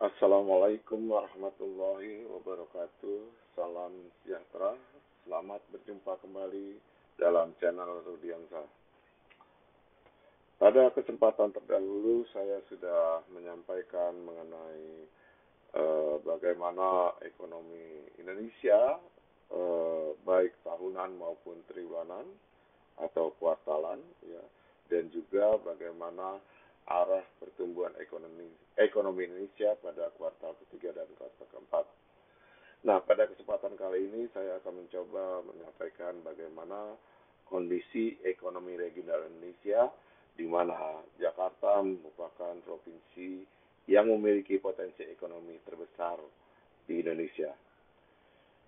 Assalamualaikum warahmatullahi wabarakatuh. Salam sejahtera. Selamat berjumpa kembali dalam channel Rudiansa. Pada kesempatan terdahulu saya sudah menyampaikan mengenai bagaimana ekonomi Indonesia baik tahunan maupun triwulan atau kuartalan, ya, dan juga bagaimana arah pertumbuhan ekonomi Indonesia pada kuartal ketiga dan kuartal keempat. Nah, pada kesempatan kali ini saya akan mencoba menyampaikan bagaimana kondisi ekonomi regional Indonesia, di mana Jakarta merupakan provinsi yang memiliki potensi ekonomi terbesar di Indonesia.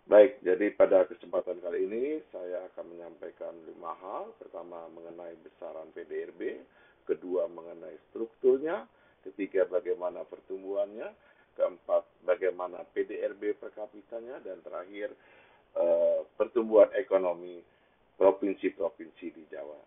Baik, jadi pada kesempatan kali ini saya akan menyampaikan 5 hal. Pertama, mengenai besaran PDRB, kedua, mengenai strukturnya, ketiga, bagaimana pertumbuhannya, keempat, bagaimana PDRB per kapitanya, dan terakhir, pertumbuhan ekonomi provinsi-provinsi di Jawa.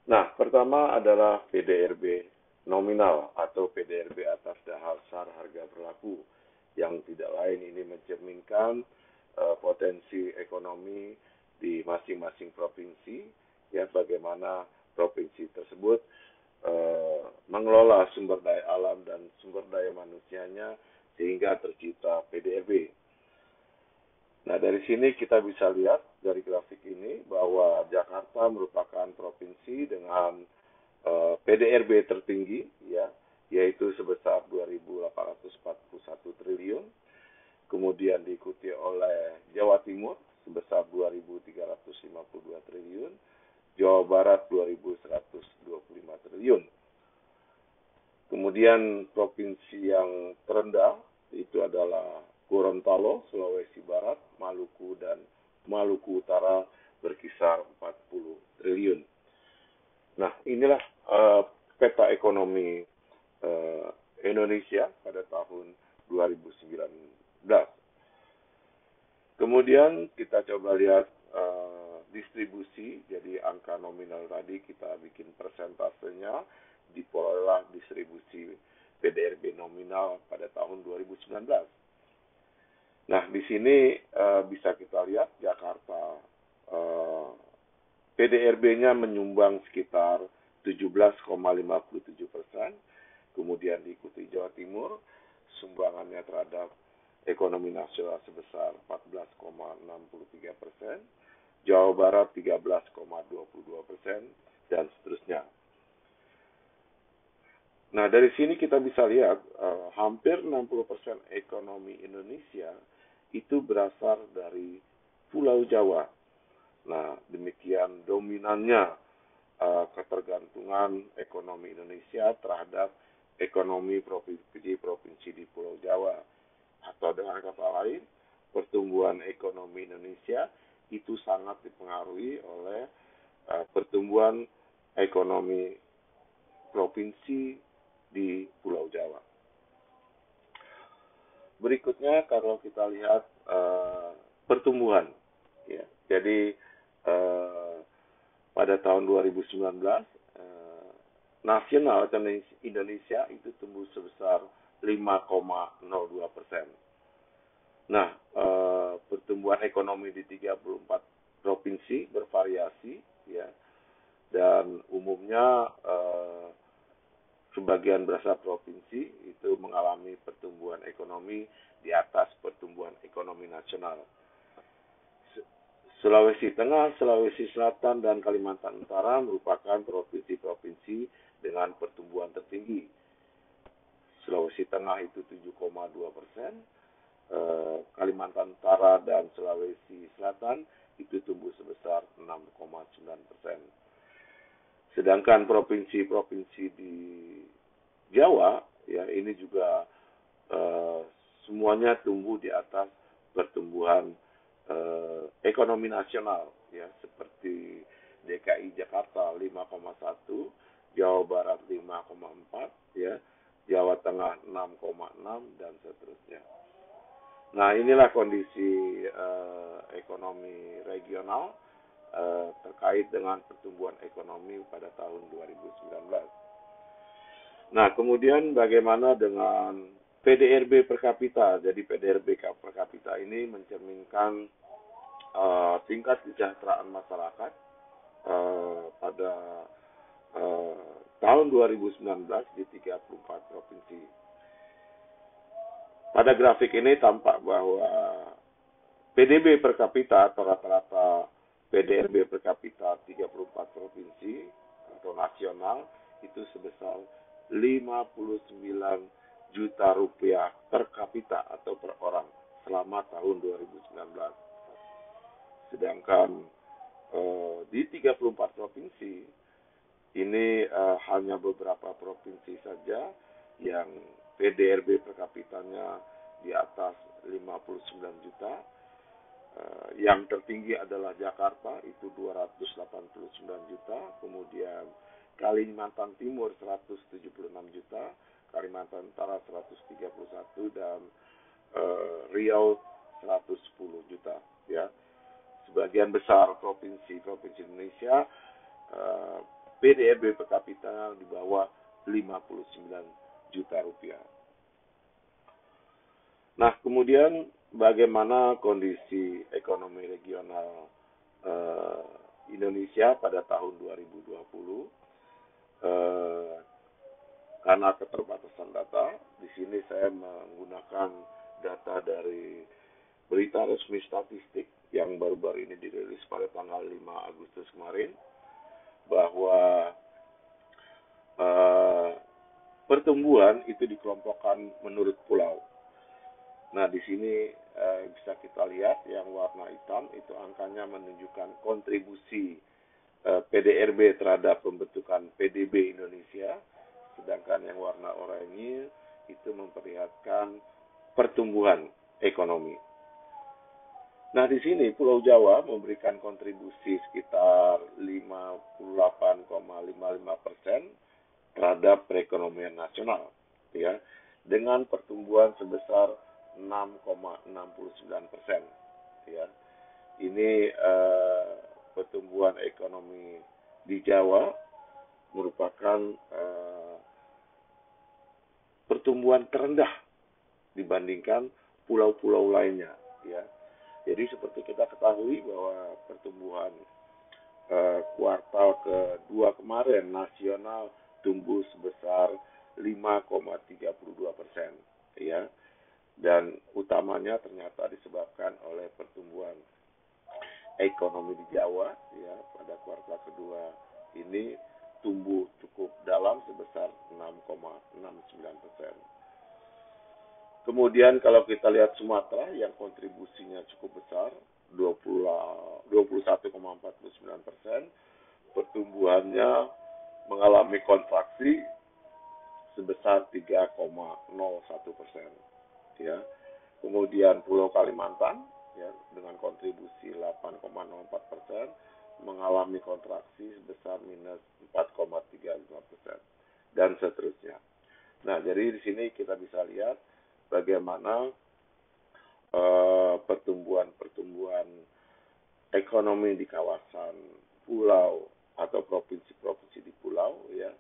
Nah, pertama adalah PDRB nominal atau PDRB atas dasar harga berlaku, yang tidak lain ini mencerminkan potensi ekonomi di masing-masing provinsi, ya, bagaimana provinsi tersebut mengelola sumber daya alam dan sumber daya manusianya sehingga tercipta PDRB. Nah, dari sini kita bisa lihat dari grafik ini bahwa Jakarta merupakan provinsi dengan PDRB tertinggi, ya, yaitu sebesar 2.841 triliun. Kemudian diikuti oleh Jawa Timur sebesar 2.352 triliun, Jawa Barat 2.125 triliun. Kemudian provinsi yang terendah itu adalah Gorontalo, Sulawesi Barat, Maluku, dan Maluku Utara berkisar 40 triliun. Nah, inilah peta ekonomi Indonesia pada tahun 2019. Kemudian kita coba lihat distribusi, jadi angka nominal tadi kita bikin persentasenya, diperoleh distribusi PDRB nominal pada tahun 2019. Nah, di sini bisa kita lihat Jakarta PDRB-nya menyumbang sekitar 17,57%, kemudian diikuti Jawa Timur, sumbangannya terhadap ekonomi nasional sebesar 14,63%, Jawa Barat 13,22%, dan seterusnya. Nah, dari sini kita bisa lihat hampir 60% ekonomi Indonesia itu berasal dari Pulau Jawa. Nah, demikian dominannya ketergantungan ekonomi Indonesia terhadap ekonomi provinsi-provinsi di Pulau Jawa. Atau dengan kata lain, pertumbuhan ekonomi Indonesia itu sangat dipengaruhi oleh pertumbuhan ekonomi provinsi di Pulau Jawa. Berikutnya kalau kita lihat pertumbuhan, ya. Jadi pada tahun 2019 nasional Indonesia itu tumbuh sebesar 5,02%. Nah, pertumbuhan ekonomi di 34 provinsi bervariasi, ya, dan umumnya sebagian besar provinsi itu mengalami pertumbuhan ekonomi di atas pertumbuhan ekonomi nasional. Sulawesi Tengah, Sulawesi Selatan, dan Kalimantan Utara merupakan provinsi-provinsi dengan pertumbuhan tertinggi. Sulawesi Tengah itu 7,2%, Kalimantan Utara dan Sulawesi Selatan itu tumbuh sebesar 6,9%. Sedangkan provinsi-provinsi di Jawa, ya, ini juga semuanya tumbuh di atas pertumbuhan ekonomi nasional, ya, seperti DKI Jakarta 5,1, Jawa Barat 5,4, ya, Jawa Tengah 6,6, dan seterusnya. Nah, inilah kondisi ekonomi regional terkait dengan pertumbuhan ekonomi pada tahun 2019. Nah, kemudian bagaimana dengan PDRB per kapita. Jadi PDRB per kapita ini mencerminkan tingkat kesejahteraan masyarakat pada tahun 2019 di 34 provinsi. Pada grafik ini tampak bahwa PDB per kapita atau rata-rata PDRB per kapita 34 provinsi atau nasional itu sebesar 59 juta rupiah per kapita atau per orang selama tahun 2019. Sedangkan di 34 provinsi ini hanya beberapa provinsi saja yang PDRB per kapitanya di atas 59 juta. Yang tertinggi adalah Jakarta, itu 289 juta. Kemudian Kalimantan Timur 176 juta, Kalimantan Utara 131, dan Riau 110 juta. Ya, sebagian besar provinsi Indonesia PDRB per kapita di bawah 59 juta rupiah. Nah, kemudian bagaimana kondisi ekonomi regional Indonesia pada tahun 2020? Karena keterbatasan data, di sini saya menggunakan data dari berita resmi statistik yang baru-baru ini dirilis pada tanggal 5 Agustus kemarin, bahwa pertumbuhan itu dikelompokkan menurut pulau. Nah, di sini bisa kita lihat yang warna hitam itu angkanya menunjukkan kontribusi PDRB terhadap pembentukan PDB Indonesia, sedangkan yang warna oranye itu memperlihatkan pertumbuhan ekonomi. Nah, di sini Pulau Jawa memberikan kontribusi sekitar 58,55% terhadap perekonomian nasional, ya, dengan pertumbuhan sebesar 6,69%. Ya, ini pertumbuhan ekonomi di Jawa merupakan pertumbuhan terendah dibandingkan pulau-pulau lainnya. Ya, jadi seperti kita ketahui bahwa pertumbuhan kuartal kedua kemarin nasional tumbuh sebesar 5,32%. Ya. Dan utamanya ternyata disebabkan oleh pertumbuhan ekonomi di Jawa, ya, pada kuartal kedua ini tumbuh cukup dalam sebesar 6,69%. Kemudian kalau kita lihat Sumatera yang kontribusinya cukup besar, 21,49%, pertumbuhannya mengalami kontraksi sebesar 3,01%. Ya. Kemudian Pulau Kalimantan, ya, dengan kontribusi 8,04% mengalami kontraksi sebesar minus 4,35% dan seterusnya. Nah, jadi di sini kita bisa lihat bagaimana pertumbuhan ekonomi di kawasan pulau atau provinsi-provinsi di pulau, ya,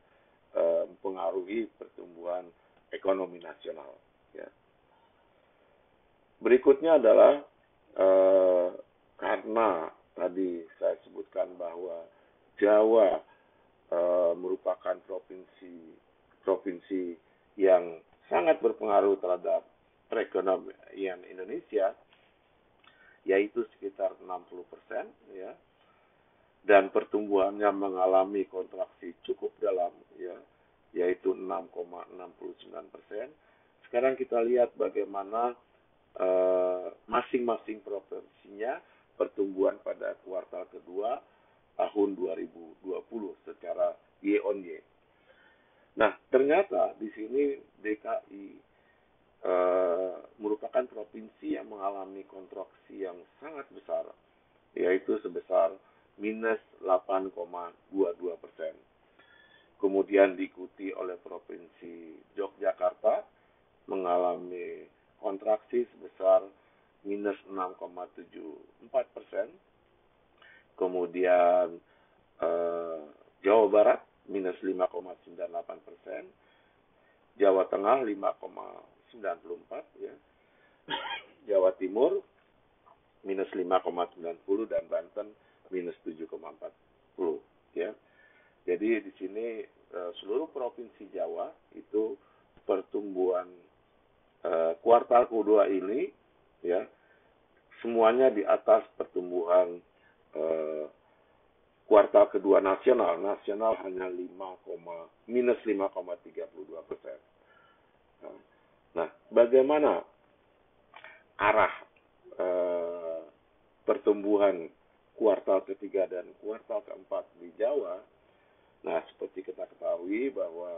mempengaruhi pertumbuhan ekonomi nasional. Ya. Berikutnya adalah karena tadi saya sebutkan bahwa Jawa merupakan provinsi yang sangat berpengaruh terhadap perekonomian Indonesia, yaitu sekitar 60%, ya, dan pertumbuhannya mengalami kontraksi cukup dalam, ya, yaitu 6,69%. Sekarang kita lihat bagaimana masing-masing provinsinya pertumbuhan pada kuartal kedua tahun 2020 secara year on year. Nah, ternyata di sini DKI merupakan provinsi yang mengalami kontraksi yang sangat besar, yaitu sebesar minus 8,22%. Kemudian diikuti oleh provinsi Yogyakarta mengalami kontraksi sebesar minus 6,74%. Kemudian Jawa Barat minus 5,98%, Jawa Tengah 94 ya. Jawa Timur minus 5,90 dan Banten minus 7,40 ya. Jadi di sini seluruh provinsi Jawa itu pertumbuhan kuartal kedua ini ya semuanya di atas pertumbuhan kuartal kedua nasional. Nasional hanya minus 5,32%. Nah, bagaimana arah pertumbuhan kuartal ketiga dan kuartal keempat di Jawa? Nah, seperti kita ketahui bahwa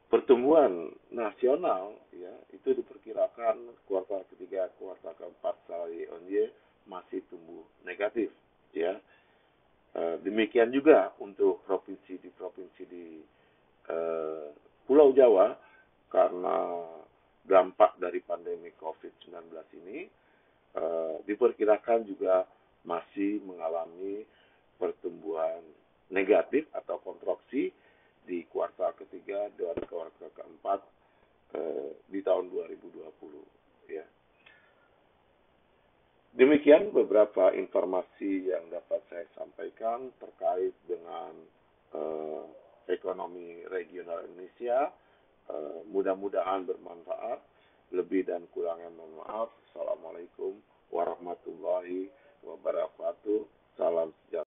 pertumbuhan nasional ya itu diperkirakan kuartal ketiga, kuartal keempat year on year masih tumbuh negatif ya. Demikian juga untuk provinsi di Pulau Jawa karena dampak dari pandemi COVID-19 ini diperkirakan juga masih mengalami pertumbuhan negatif atau kontraksi di kuartal ketiga dan kuartal keempat di tahun 2020 ya. Demikian beberapa informasi yang dapat saya sampaikan terkait dengan ekonomi regional Indonesia. Mudah-mudahan bermanfaat. Lebih dan kurangnya mohon maaf. Assalamualaikum warahmatullahi wabarakatuh. Salam sejahtera.